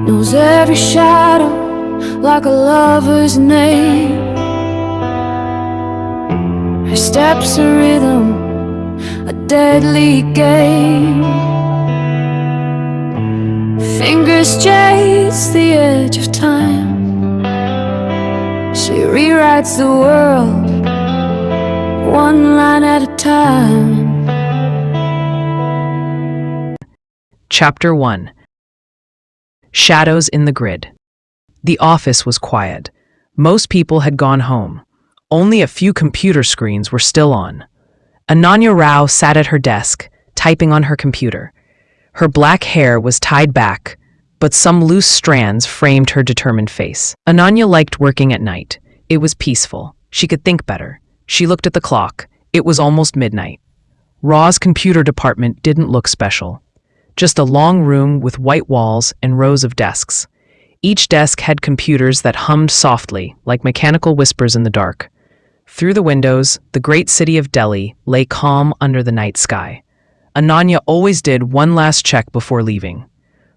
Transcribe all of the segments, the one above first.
knows every shadow like a lover's name. Her steps a rhythm, a deadly game. Fingers chase the edge of time. She rewrites the world, one line at a time. Chapter 1. Shadows in the Grid. The office was quiet. Most people had gone home. Only a few computer screens were still on. Ananya Rao sat at her desk, typing on her computer. Her black hair was tied back, but some loose strands framed her determined face. Ananya liked working at night. It was peaceful. She could think better. She looked at the clock. It was almost midnight. Ra's computer department didn't look special. Just a long room with white walls and rows of desks. Each desk had computers that hummed softly, like mechanical whispers in the dark. Through the windows, the great city of Delhi lay calm under the night sky. Ananya always did one last check before leaving.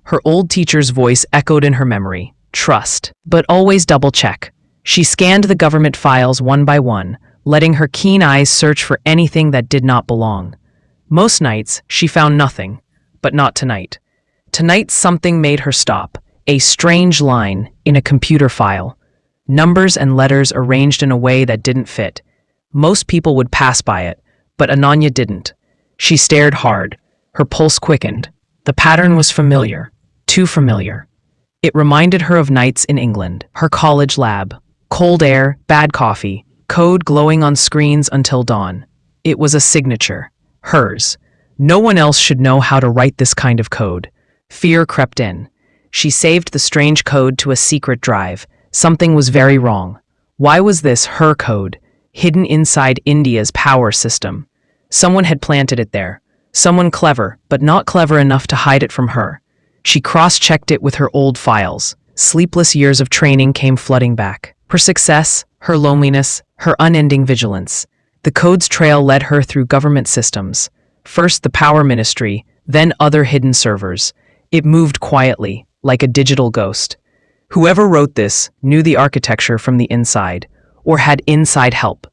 Her old teacher's voice echoed in her memory. Trust, but always double-check. She scanned the government files one by one, letting her keen eyes search for anything that did not belong. Most nights, she found nothing, but not tonight. Tonight, something made her stop. A strange line in a computer file. Numbers and letters arranged in a way that didn't fit. Most people would pass by it, but Ananya didn't. She stared hard. Her pulse quickened. The pattern was familiar. Too familiar. It reminded her of nights in England, her college lab. Cold air, bad coffee, code glowing on screens until dawn. It was a signature. Hers. No one else should know how to write this kind of code. Fear crept in. She saved the strange code to a secret drive. Something was very wrong. Why was this her code, hidden inside India's power system? Someone had planted it there. Someone clever, but not clever enough to hide it from her. She cross-checked it with her old files. Sleepless years of training came flooding back. Her success, her loneliness, her unending vigilance. The code's trail led her through government systems. First the power ministry, then other hidden servers. It moved quietly, like a digital ghost. Whoever wrote this knew the architecture from the inside, or had inside help.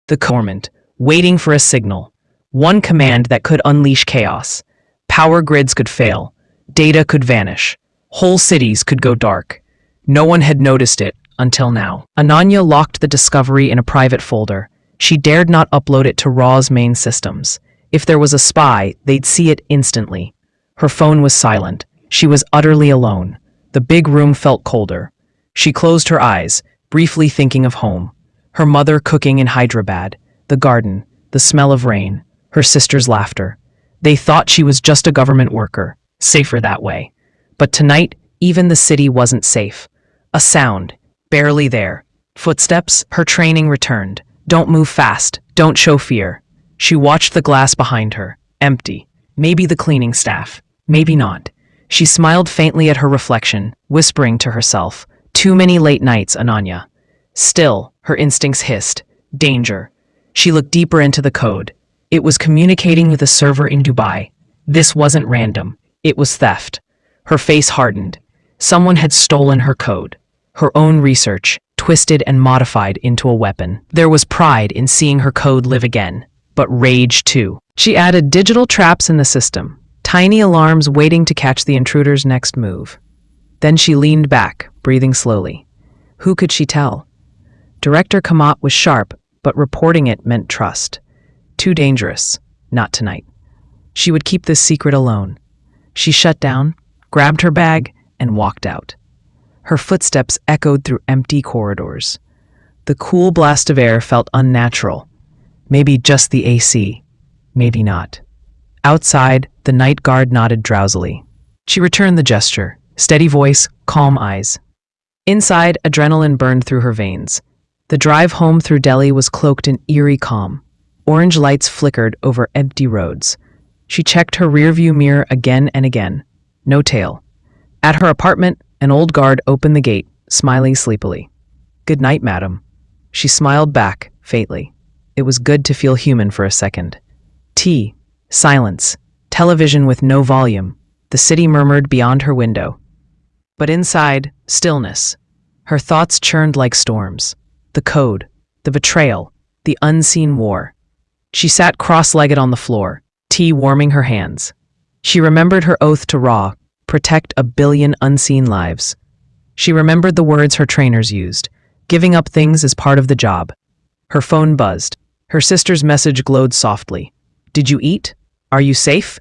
The government, waiting for a signal. One command that could unleash chaos. Power grids could fail. Data could vanish. Whole cities could go dark. No one had noticed it until now. Ananya locked the discovery in a private folder. She dared not upload it to Ra's main systems. If there was a spy, they'd see it instantly. Her phone was silent. She was utterly alone. The big room felt colder. She closed her eyes, briefly thinking of home. Her mother cooking in Hyderabad, the garden, the smell of rain, her sister's laughter. They thought she was just a government worker, safer that way. But tonight, even the city wasn't safe. A sound, barely there. Footsteps, her training returned. Don't move fast, don't show fear. She watched the glass behind her, empty. Maybe the cleaning staff, maybe not. She smiled faintly at her reflection, whispering to herself, "Too many late nights, Ananya." Still, her instincts hissed, "Danger." She looked deeper into the code. It was communicating with a server in Dubai. This wasn't random. It was theft. Her face hardened. Someone had stolen her code. Her own research, twisted and modified into a weapon. There was pride in seeing her code live again, but rage too. She added digital traps in the system. Tiny alarms waiting to catch the intruder's next move. Then she leaned back, breathing slowly. Who could she tell? Director Kamat was sharp, but reporting it meant trust. Too dangerous. Not tonight. She would keep this secret alone. She shut down, grabbed her bag, and walked out. Her footsteps echoed through empty corridors. The cool blast of air felt unnatural. Maybe just the AC. Maybe not. Outside, the night guard nodded drowsily. She returned the gesture. Steady voice, calm eyes. Inside, adrenaline burned through her veins. The drive home through Delhi was cloaked in eerie calm. Orange lights flickered over empty roads. She checked her rearview mirror again and again. No tail. At her apartment, an old guard opened the gate, smiling sleepily. "Good night, madam." She smiled back, faintly. It was good to feel human for a second. Tea. Silence. Television with no volume. The city murmured beyond her window. But inside, stillness. Her thoughts churned like storms. The code, the betrayal, the unseen war. She sat cross-legged on the floor, tea warming her hands. She remembered her oath to Ra, protect 1 billion unseen lives. She remembered the words her trainers used. Giving up things is part of the job. Her phone buzzed. Her sister's message glowed softly. Did you eat? Are you safe?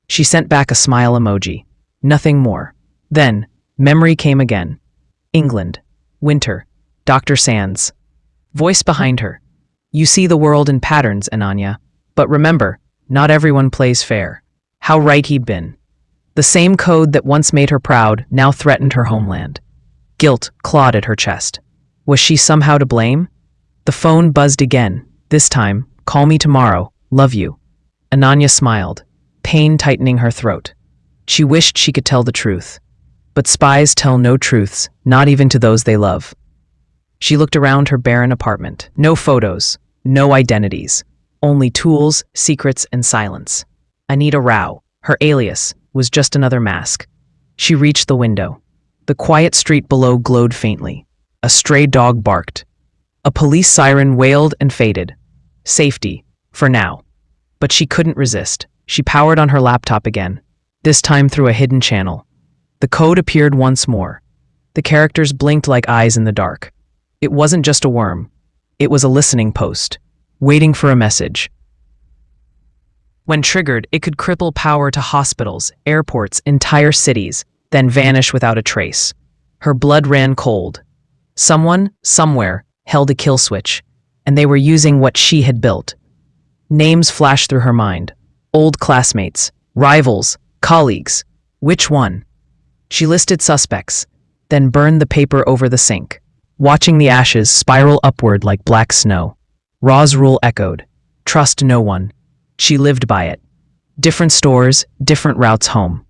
She sent back a smile emoji. Nothing more. Then, memory came again. England. Winter. Dr. Sands. Voice behind her. You see the world in patterns, Ananya. But remember, not everyone plays fair. How right he'd been. The same code that once made her proud now threatened her homeland. Guilt clawed at her chest. Was she somehow to blame? The phone buzzed again. This time, call me tomorrow. Love you. Ananya smiled, pain tightening her throat. She wished she could tell the truth. But spies tell no truths, not even to those they love. She looked around her barren apartment. No photos, no identities. Only tools, secrets, and silence. Ananya Rao, her alias, was just another mask. She reached the window. The quiet street below glowed faintly. A stray dog barked. A police siren wailed and faded. Safety, for now. But she couldn't resist. She powered on her laptop again, this time through a hidden channel. The code appeared once more. The characters blinked like eyes in the dark. It wasn't just a worm. It was a listening post, waiting for a message. When triggered, it could cripple power to hospitals, airports, entire cities, then vanish without a trace. Her blood ran cold. Someone, somewhere, held a kill switch, and they were using what she had built. Names flashed through her mind. Old classmates, rivals, colleagues. Which one? She listed suspects, then burned the paper over the sink, watching the ashes spiral upward like black snow. Ra's rule echoed. Trust no one. She lived by it. Different stores, different routes home.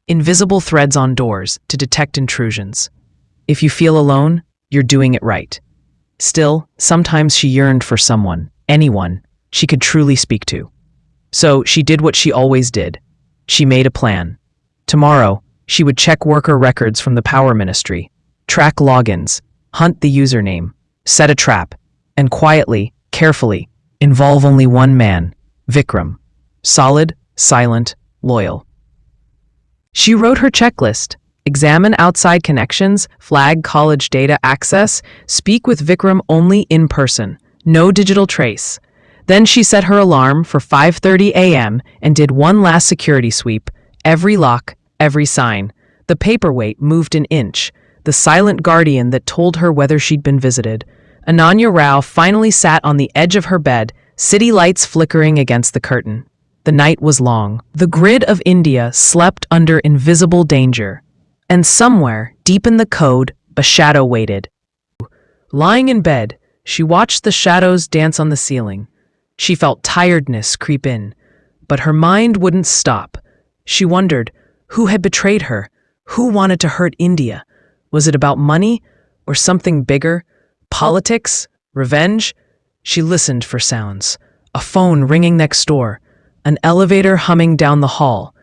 Invisible threads on doors to detect intrusions. If you feel alone, you're doing it right. Still, sometimes she yearned for someone, anyone, she could truly speak to. So she did what she always did. She made a plan. Tomorrow, she would check worker records from the Power Ministry, track logins, hunt the username, set a trap, and quietly, carefully, involve only one man, Vikram. Solid, silent, loyal. She wrote her checklist. Examine outside connections, flag college data access, speak with Vikram only in person, no digital trace. Then she set her alarm for 5:30 a.m. and did one last security sweep, every lock, every sign. The paperweight moved an inch, the silent guardian that told her whether she'd been visited. Ananya Rao finally sat on the edge of her bed, city lights flickering against the curtain. The night was long. The grid of India slept under invisible danger. And somewhere, deep in the code, a shadow waited. Lying in bed, she watched the shadows dance on the ceiling. She felt tiredness creep in, but her mind wouldn't stop. She wondered, who had betrayed her? Who wanted to hurt India? Was it about money or something bigger? Politics? Revenge? She listened for sounds. A phone ringing next door. An elevator humming down the hall.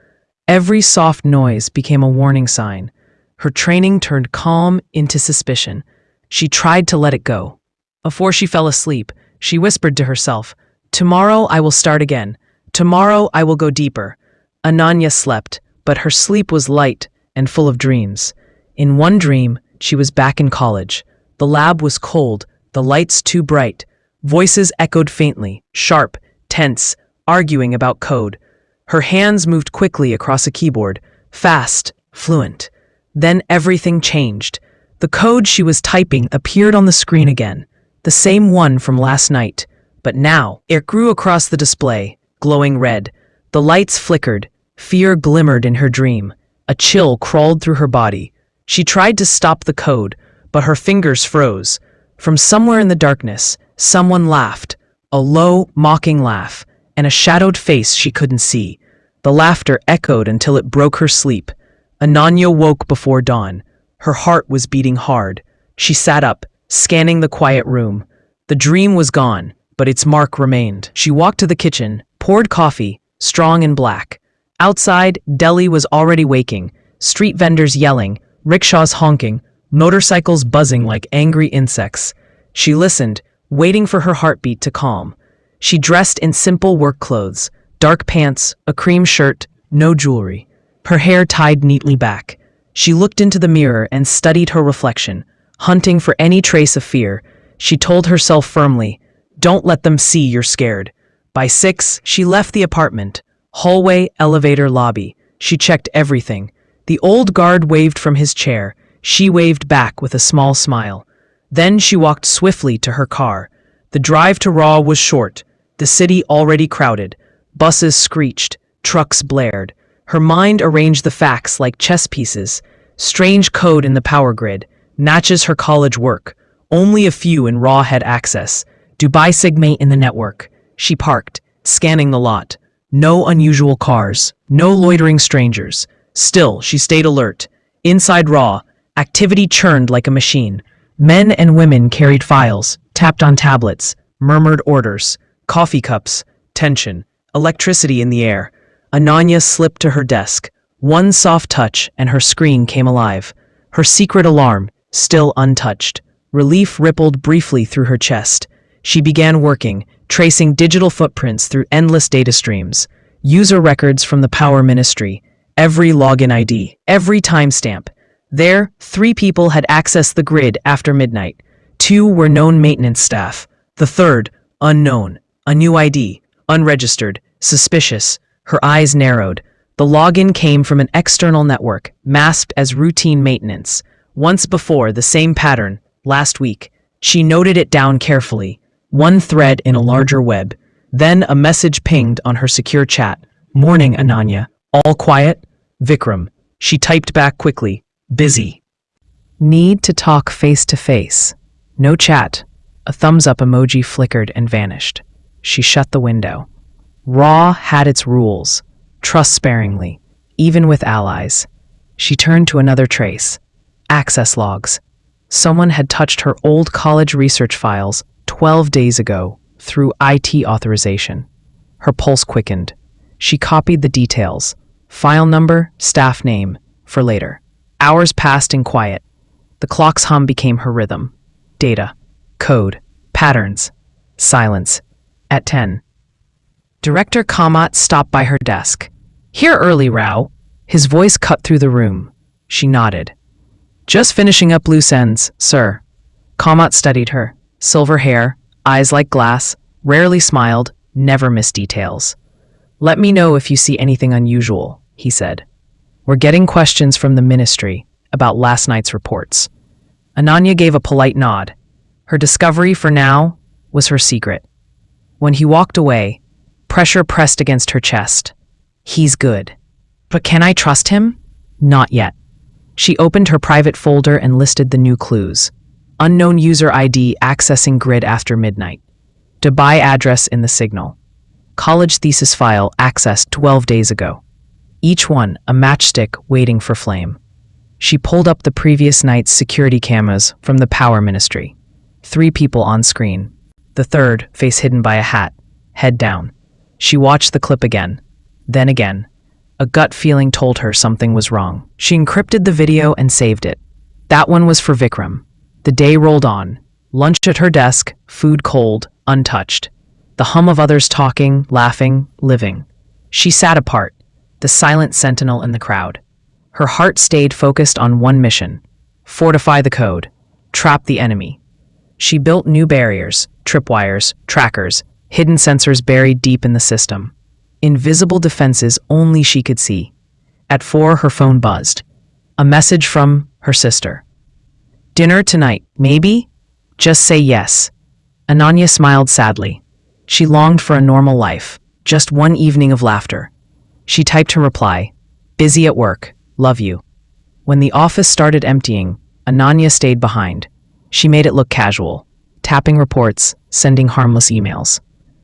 Every soft noise became a warning sign. Her training turned calm into suspicion. She tried to let it go. Before she fell asleep, she whispered to herself, "Tomorrow I will start again. Tomorrow I will go deeper." Ananya slept, but her sleep was light and full of dreams. In one dream, she was back in college. The lab was cold, the lights too bright. Voices echoed faintly, sharp, tense, arguing about code. Her hands moved quickly across a keyboard, fast, fluent. Then everything changed. The code she was typing appeared on the screen again, the same one from last night. But now, it grew across the display, glowing red. The lights flickered, fear glimmered in her dream. A chill crawled through her body. She tried to stop the code, but her fingers froze. From somewhere in the darkness, someone laughed, a low, mocking laugh, and a shadowed face she couldn't see. The laughter echoed until it broke her sleep. Ananya woke before dawn. Her heart was beating hard. She sat up, scanning the quiet room. The dream was gone, but its mark remained. She walked to the kitchen, poured coffee, strong and black. Outside, Delhi was already waking, street vendors yelling, rickshaws honking, motorcycles buzzing like angry insects. She listened, waiting for her heartbeat to calm. She dressed in simple work clothes, dark pants, a cream shirt, no jewelry. Her hair tied neatly back. She looked into the mirror and studied her reflection, hunting for any trace of fear. She told herself firmly, "Don't let them see you're scared." By 6, she left the apartment. Hallway, elevator, lobby. She checked everything. The old guard waved from his chair. She waved back with a small smile. Then she walked swiftly to her car. The drive to Raw was short, the city already crowded. Buses screeched, trucks blared. Her mind arranged the facts like chess pieces. Strange code in the power grid, matches her college work. Only a few in Raw had access. Dubai Sigmate in the network. She parked, scanning the lot. No unusual cars, no loitering strangers. Still, she stayed alert. Inside Raw, activity churned like a machine. Men and women carried files, tapped on tablets, murmured orders, coffee cups, tension, electricity in the air. Ananya slipped to her desk. One soft touch and her screen came alive. Her secret alarm, still untouched. Relief rippled briefly through her chest. She began working, tracing digital footprints through endless data streams. User records from the Power Ministry. Every login ID, every timestamp. There, 3 people had accessed the grid after midnight. 2 were known maintenance staff. The third, unknown. A new ID, unregistered, suspicious. Her eyes narrowed. The login came from an external network, masked as routine maintenance. Once before, the same pattern, last week. She noted it down carefully. One thread in a larger web. Then a message pinged on her secure chat. "Morning, Ananya. All quiet?" "Vikram." She typed back quickly. "Busy. Need to talk face to face." No chat. A thumbs up emoji flickered and vanished. She shut the window. Raw had its rules. Trust sparingly, even with allies. She turned to another trace. Access logs. Someone had touched her old college research files 12 days ago through IT authorization. Her pulse quickened. She copied the details. File number, staff name, for later. Hours passed in quiet. The clock's hum became her rhythm. Data, code, patterns, silence. At 10. Director Kamat stopped by her desk. "Here early, Rao." His voice cut through the room. She nodded. "Just finishing up loose ends, sir." Kamat studied her. Silver hair, eyes like glass, rarely smiled, never missed details. "Let me know if you see anything unusual," he said. "We're getting questions from the ministry about last night's reports." Ananya gave a polite nod. Her discovery, for now, was her secret. When he walked away, pressure pressed against her chest. He's good. But can I trust him? Not yet. She opened her private folder and listed the new clues. Unknown user ID accessing grid after midnight. Dubai address in the signal. College thesis file accessed 12 days ago. Each one a matchstick waiting for flame. She pulled up the previous night's security cameras from the Power Ministry. 3 people on screen. The third, face hidden by a hat, head down. She watched the clip again, then again. A gut feeling told her something was wrong. She encrypted the video and saved it. That one was for Vikram. The day rolled on. Lunch at her desk, food cold, untouched. The hum of others talking, laughing, living. She sat apart, the silent sentinel in the crowd. Her heart stayed focused on one mission: fortify the code, trap the enemy. She built new barriers, tripwires, trackers, hidden sensors buried deep in the system. Invisible defenses only she could see. At 4, her phone buzzed. A message from her sister. "Dinner tonight, maybe? Just say yes." Ananya smiled sadly. She longed for a normal life, just one evening of laughter. She typed her reply, "Busy at work, love you." When the office started emptying, Ananya stayed behind. She made it look casual, tapping reports, sending harmless emails.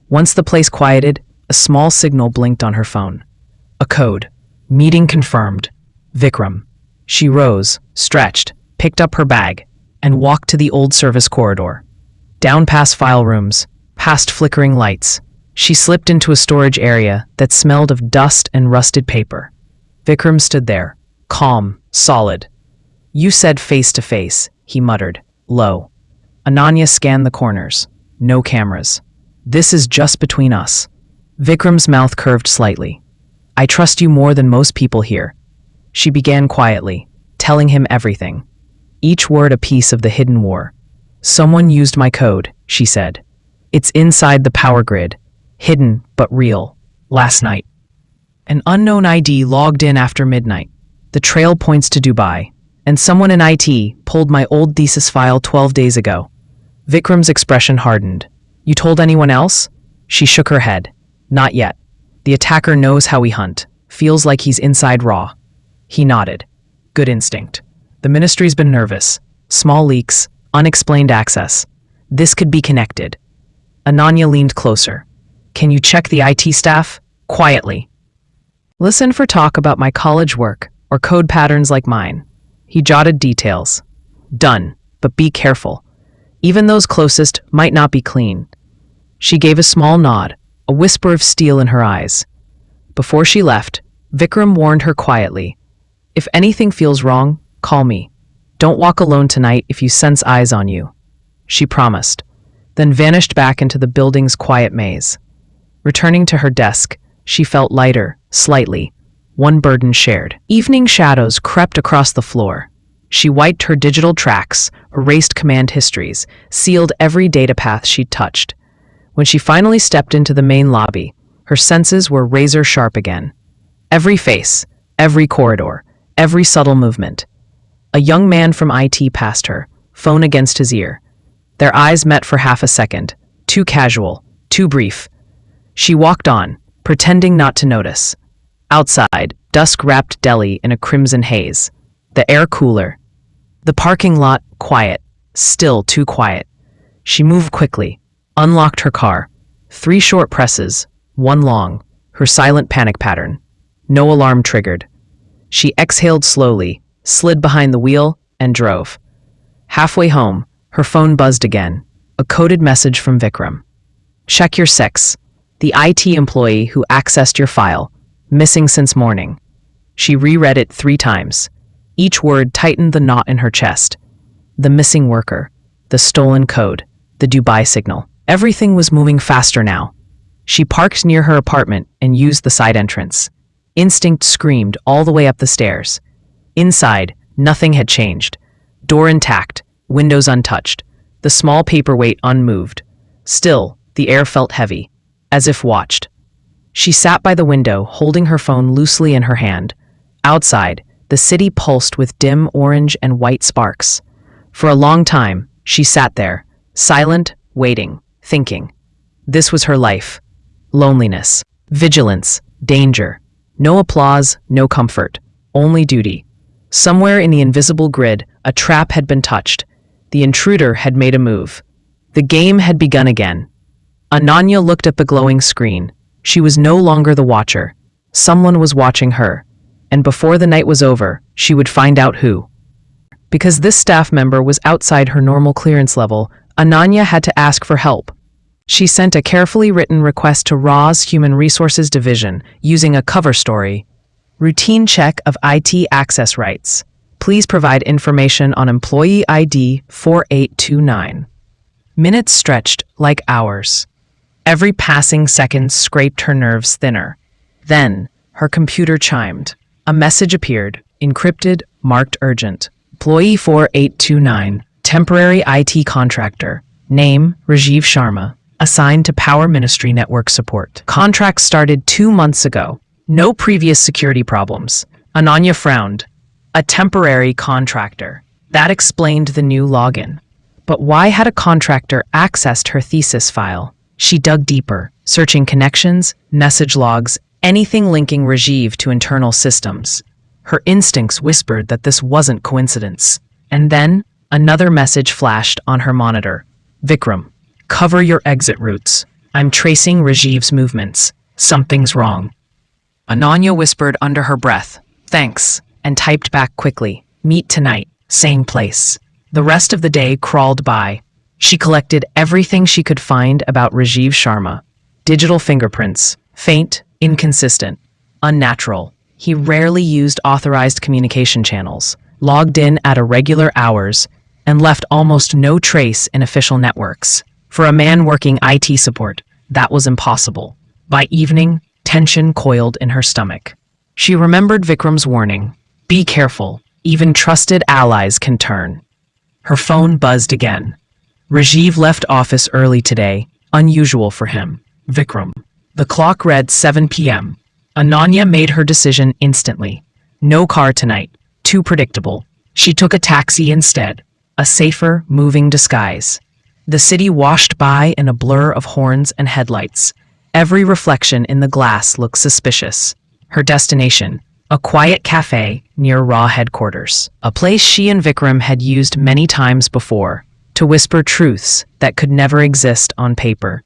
Once the place quieted, a small signal blinked on her phone. A code. Meeting confirmed. Vikram. She rose, stretched, picked up her bag, and walked to the old service corridor. Down past file rooms, past flickering lights, she slipped into a storage area that smelled of dust and rusted paper. Vikram stood there, calm, solid. You said face to face, he muttered, low. Ananya scanned the corners. No cameras. This is just between us. Vikram's mouth curved slightly. I trust you more than most people here. She began quietly, telling him everything. Each word a piece of the hidden war. Someone used my code, she said. It's inside the power grid. Hidden, but real. Last night. An unknown ID logged in after midnight. The trail points to Dubai. And someone in IT pulled my old thesis file 12 days ago. Vikram's expression hardened. You told anyone else? She shook her head. Not yet. The attacker knows how we hunt. Feels like he's inside raw. He nodded. Good instinct. The ministry's been nervous. Small leaks, unexplained access. This could be connected. Ananya leaned closer. Can you check the IT staff? Quietly. Listen for talk about my college work or code patterns like mine. He jotted details. Done, but be careful. Even those closest might not be clean. She gave a small nod, a whisper of steel in her eyes. Before she left, Vikram warned her quietly. If anything feels wrong, call me. Don't walk alone tonight if you sense eyes on you. She promised, then vanished back into the building's quiet maze. Returning to her desk, she felt lighter, slightly, one burden shared. Evening shadows crept across the floor. She wiped her digital tracks, erased command histories, sealed every data path she'd touched. When she finally stepped into the main lobby, her senses were razor-sharp again. Every face, every corridor, every subtle movement. A young man from IT passed her, phone against his ear. Their eyes met for half a second, too casual, too brief. She walked on, pretending not to notice. Outside, dusk wrapped Delhi in a crimson haze. The air cooler. The parking lot quiet, still too quiet. She moved quickly, unlocked her car. 3 short presses, 1 long, her silent panic pattern. No alarm triggered. She exhaled slowly, slid behind the wheel, and drove. Halfway home, her phone buzzed again. A coded message from Vikram. Check your sex. The IT employee who accessed your file. Missing since morning. She reread it 3 times. Each word tightened the knot in her chest. The missing worker. The stolen code. The Dubai signal. Everything was moving faster now. She parked near her apartment and used the side entrance. Instinct screamed all the way up the stairs. Inside, nothing had changed. Door intact, windows untouched, the small paperweight unmoved. Still, the air felt heavy, as if watched. She sat by the window, holding her phone loosely in her hand. Outside, the city pulsed with dim orange and white sparks. For a long time, she sat there, silent, waiting, thinking. This was her life. Loneliness, vigilance, danger. No applause, no comfort, only duty. Somewhere in the invisible grid, a trap had been touched. The intruder had made a move. The game had begun again. Ananya looked at the glowing screen. She was no longer the watcher. Someone was watching her. And before the night was over, she would find out who. Because this staff member was outside her normal clearance level, Ananya had to ask for help. She sent a carefully written request to RAW's Human Resources Division using a cover story. Routine check of IT access rights. Please provide information on employee ID 4829. Minutes stretched like hours. Every passing second scraped her nerves thinner. Then, her computer chimed. A message appeared, encrypted, marked urgent. Employee 4829, temporary IT contractor. Name, Rajiv Sharma. Assigned to Power Ministry Network Support. Contract started 2 months ago. No previous security problems. Ananya frowned. A temporary contractor. That explained the new login. But why had a contractor accessed her thesis file? She dug deeper, searching connections, message logs, anything linking Rajiv to internal systems. Her instincts whispered that this wasn't coincidence. And then, another message flashed on her monitor. Vikram, cover your exit routes. I'm tracing Rajiv's movements. Something's wrong. Ananya whispered under her breath, thanks, and typed back quickly, meet tonight, same place. The rest of the day crawled by. She collected everything she could find about Rajiv Sharma. Digital fingerprints, faint, inconsistent, unnatural. He rarely used authorized communication channels. logged in at irregular hours, and left almost no trace in official networks. For a man working IT support, that was impossible. By evening, tension coiled in her stomach. She remembered Vikram's warning, "Be careful, even trusted allies can turn." Her phone buzzed again. Rajiv left office early today, unusual for him. Vikram. The clock read 7 p.m. Ananya made her decision instantly. No car tonight. Too predictable. She took a taxi instead. A safer, moving disguise. The city washed by in a blur of horns and headlights. Every reflection in the glass looked suspicious. Her destination, a quiet cafe near Raw headquarters. A place she and Vikram had used many times before to whisper truths that could never exist on paper.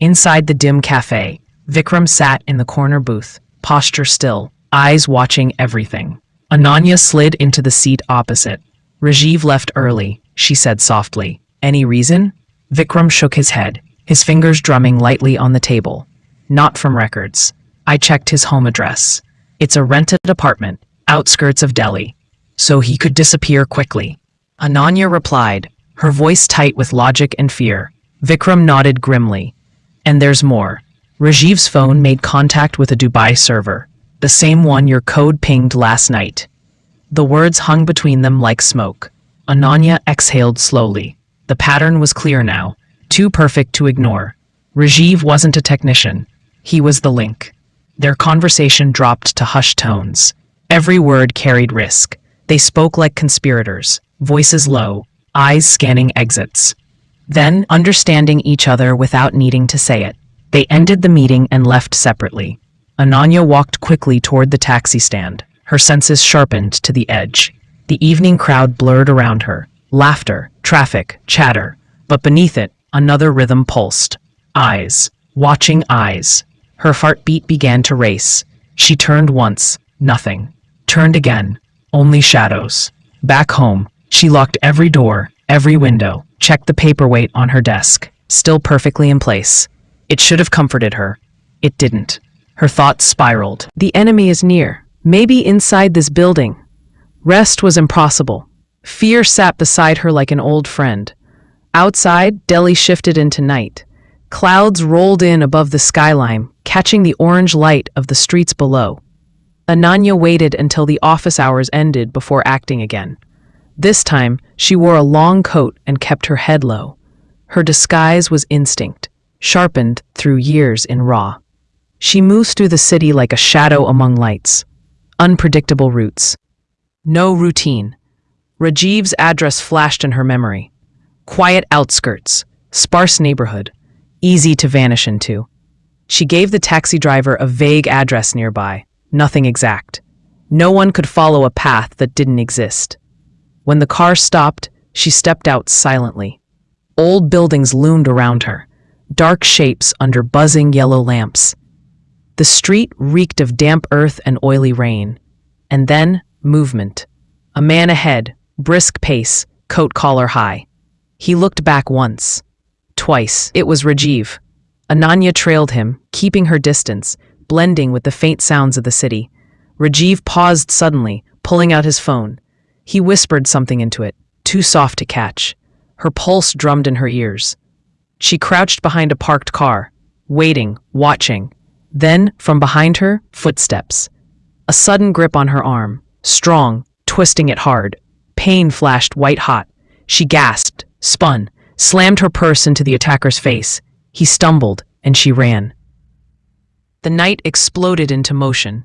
Inside the dim cafe, Vikram sat in the corner booth, posture still, eyes watching everything. Ananya slid into the seat opposite. "Rajiv left early," she said softly. "Any reason?" Vikram shook his head, his fingers drumming lightly on the table. "Not from records. I checked his home address. It's a rented apartment, outskirts of Delhi. So he could disappear quickly." Ananya replied, her voice tight with logic and fear. Vikram nodded grimly. "And there's more. Rajiv's phone made contact with a Dubai server, the same one your code pinged last night." The words hung between them like smoke. Ananya exhaled slowly. The pattern was clear now, too perfect to ignore. Rajiv wasn't a technician. He was the link. Their conversation dropped to hushed tones. Every word carried risk. They spoke like conspirators, voices low, eyes scanning exits. Then, understanding each other without needing to say it, they ended the meeting and left separately. Ananya walked quickly toward the taxi stand, her senses sharpened to the edge. The evening crowd blurred around her. Laughter, traffic, chatter. But beneath it, another rhythm pulsed. Eyes. Watching eyes. Her heartbeat began to race. She turned once. Nothing. Turned again. Only shadows. Back home, she locked every door, every window, checked the paperweight on her desk, still perfectly in place. It should have comforted her. It didn't. Her thoughts spiraled. The enemy is near. Maybe inside this building. Rest was impossible. Fear sat beside her like an old friend. Outside, Delhi shifted into night. Clouds rolled in above the skyline, catching the orange light of the streets below. Ananya waited until the office hours ended before acting again. This time, she wore a long coat and kept her head low. Her disguise was instinct, sharpened through years in Raw. She moves through the city like a shadow among lights. Unpredictable routes. No routine. Rajiv's address flashed in her memory. Quiet outskirts, sparse neighborhood, easy to vanish into. She gave the taxi driver a vague address nearby, nothing exact. No one could follow a path that didn't exist. When the car stopped, she stepped out silently. Old buildings loomed around her, dark shapes under buzzing yellow lamps. The street reeked of damp earth and oily rain. And then, movement. A man ahead, brisk pace, coat collar high. He looked back once. Twice. It was Rajiv. Ananya trailed him, keeping her distance, blending with the faint sounds of the city. Rajiv paused suddenly, pulling out his phone. He whispered something into it, too soft to catch. Her pulse drummed in her ears. She crouched behind a parked car, waiting, watching. Then, from behind her, footsteps. A sudden grip on her arm, strong, twisting it hard. Pain flashed white-hot. She gasped, spun, slammed her purse into the attacker's face. He stumbled, and she ran. The night exploded into motion.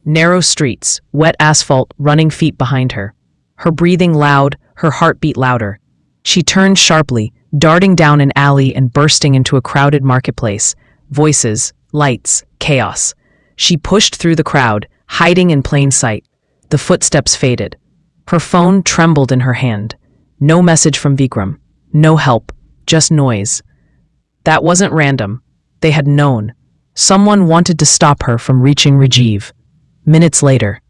Narrow streets, wet asphalt, running feet behind her. Her breathing loud, her heartbeat louder. She turned sharply, darting down an alley and bursting into a crowded marketplace. Voices, lights, chaos. She pushed through the crowd, hiding in plain sight. The footsteps faded. Her phone trembled in her hand. No message from Vikram. No help. Just noise. That wasn't random. They had known. Someone wanted to stop her from reaching Rajiv. Minutes later,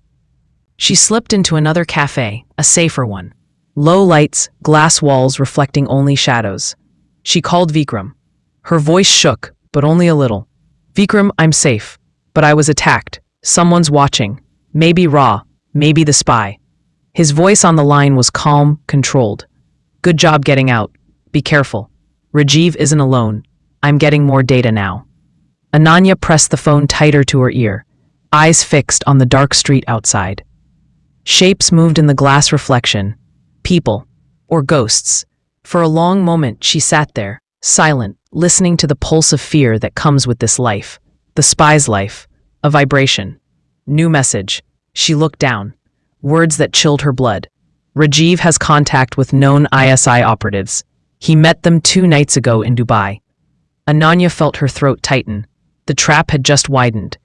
she slipped into another cafe, a safer one. Low lights, glass walls reflecting only shadows. She called Vikram. Her voice shook, but only a little. "Vikram, I'm safe. But I was attacked. Someone's watching. Maybe Ra. Maybe the spy." His voice on the line was calm, controlled. "Good job getting out. Be careful. Rajiv isn't alone. I'm getting more data now." Ananya pressed the phone tighter to her ear, eyes fixed on the dark street outside. Shapes moved in the glass reflection. People, or ghosts. For a long moment she sat there, silent, listening to the pulse of fear that comes with this life. The spy's life. A vibration. New message. She looked down. Words that chilled her blood. "Rajiv has contact with known ISI operatives. He met them 2 nights ago in Dubai." Ananya felt her throat tighten. The trap had just widened.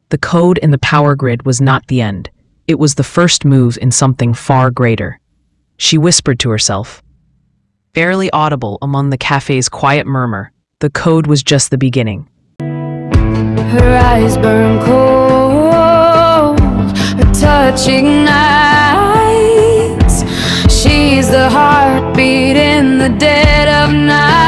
The code in the power grid was not the end. It was the first move in something far greater. She whispered to herself. Barely audible among the cafe's quiet murmur, the code was just the beginning. Her eyes burn cold, her touch ignites. She's the heartbeat in the dead of night.